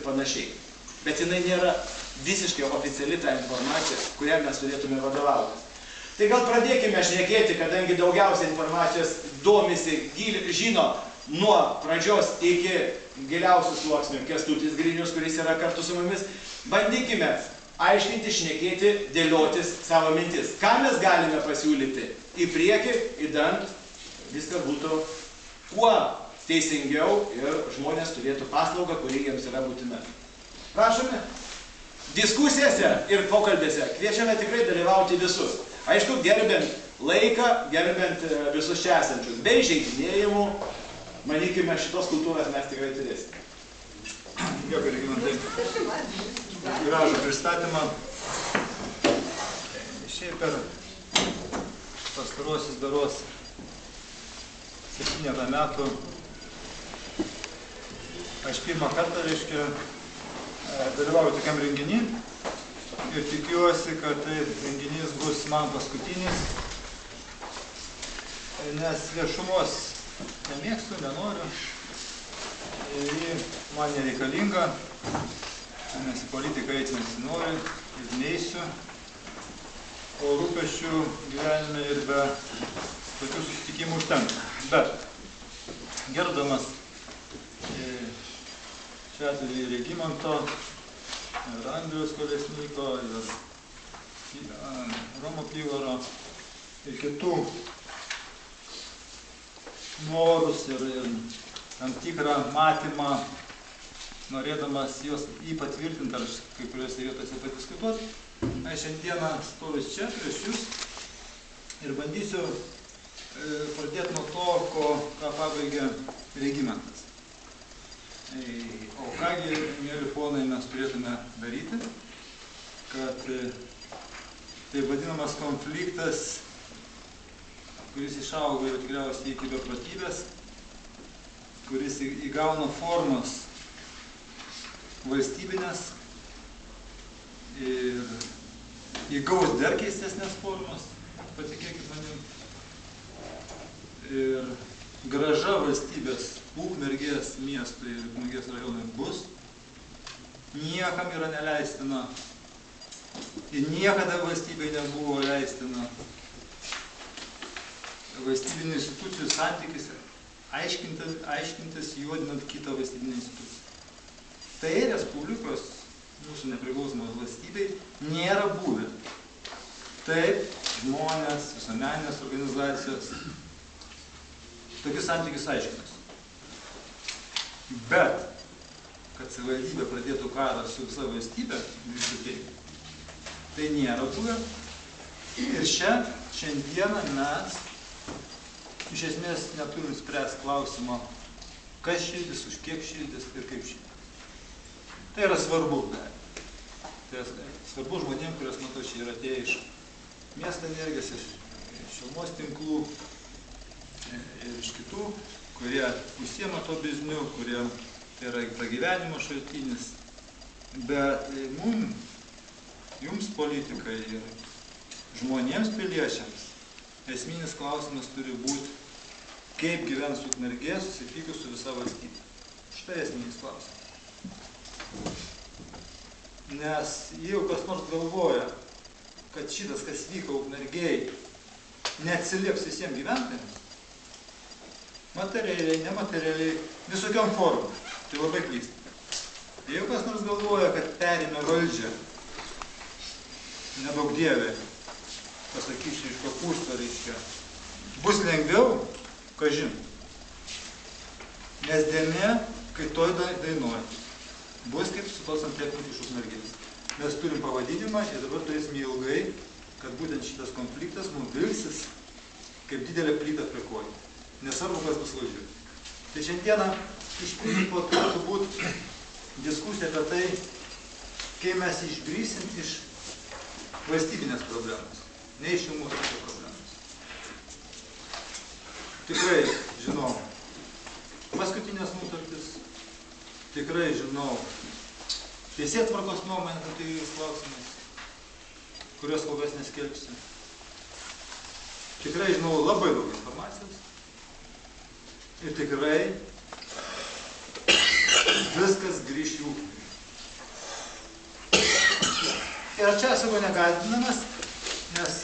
ir panašiai. Bet jinai nėra visiškai oficiali ta informacija, kurią mes turėtume vadovautis. Tai gal pradėkime šnekėti, kadangi daugiausiai informacijos domisi, žino nuo pradžios iki giliausių sluoksnių Kęstutis Grinius, kuris yra kartu su mumis. Bandykime aiškinti, šnekėti, dėliotis savo mintis. Ką mes galime pasiūlyti į priekį, idant viskas būtų kuo teisingiau ir žmonės turėtų paslaugą, kuri jiems yra būtina. Prašome, diskusijose ir pokalbėse kviečiame tikrai dalyvauti visus. Aišku, gerbent laiką, gerbent visus čia esančius. Be įžeidinėjimų, manykime, šitos kultūros mes tikrai turėsime. Dėkui, Regimantai. Gražų pristatymą. Šiaip per pastaruosius beros 7 metų aš pirmą kartą, reiškia, dalyvauju tokiam renginį ir tikiuosi, kad tai renginys bus man paskutinis, nes viešumos nemėgstu, nenoriu, ji man nereikalinga, nes į politiką eiti nesinori ir neisiu, o rūpesčių gyvenime ir be tokių susitikimų užtenka. Bet gerbdamas šiuo atveju Regimanto, ir Andriaus Kolesnyko, ir Romo Pivaro, ir kitų norus ir tam tikrą matymą, norėdamas juos patvirtinti ar kai kuriuose vietose padiskutuoti, aš šiandieną stoviu čia prieš jūs ir bandysiu pradėti nuo to, ką pabaigė Regimantas. O kągi, mėly ponai, mes turėtume daryti, kad tai vadinamas konfliktas, kuris išaugo jau tikriausiai iki beprotybės, kuris įgauna formas valstybinės ir įgaus dar keistesnės formas, patikėkit manim. Ir grąža valstybės Ukmergės miestui ir Ukmergės rajonui bus, niekam yra neleistina ir niekada valstybei nebuvo leistina valstybinių institucijų santykis aiškintis juodinant kitą valstybinę instituciją. Tai Respublikos, mūsų nepriklausomos valstybei, nėra buvę. Taip, žmonės, visuomeninės organizacijos tokius santykius aiškinasi. Bet, kad savivaldybė pradėtų karą su visa valstybė, tai nėra buvę. Ir šiandieną mes iš esmės neturim spręsti klausimo, kas šildys, už kiek šildys ir kaip šildys. Tai yra svarbu. Tai yra svarbu žmonėms, kurios matau čia yra atėję iš miesto energijos, iš šilumos tinklų ir iš kitų, kurie užsiema to bizniu, kurie tai yra pragyvenimo šaltinis. Bet jums politikai ir žmonėms piliečiams esminis klausimas turi būti, kaip gyvens Ukmergė susipykus su visa valstybė. Štai esminis klausimas. Nes jeigu kas nors galvoja, kad šitas, kas vyko Ukmergėj, neatsilieps visiems gyventojams, materialiai, nematerialiai, visokiom formom, tai labai klysta. Jeigu kas nors galvoja, kad perėmė valdžią, nedaug dievė, pasakysiu iš kopūsto, reiškia, bus lengviau, kažin. Nes dėmė, kai toj dainuoja, bus kaip su tos antepiniu iš Ukmergės. Mes turim pavadinimą ir dabar turėsime ilgai, kad būtent šitas konfliktas mums vilsis kaip didelė plyta prie kojų. Nesvarbu, kas bus valdžioje. Tai šiandieną iš principo turėtų būti diskusija apie tai, kaip mes išbrisim iš valstybinės problemos, ne iš mūsų problemos. Tikrai žinau paskutinės nutartis, tikrai žinau teisėtvarkos nuomonę tam tikrais klausimais, kurios kol kas neskelbsiu. Tikrai žinau labai daug informacijos. Ir tikrai viskas grįš į Ukmergę. Ir čia sakau negąsdinamas, nes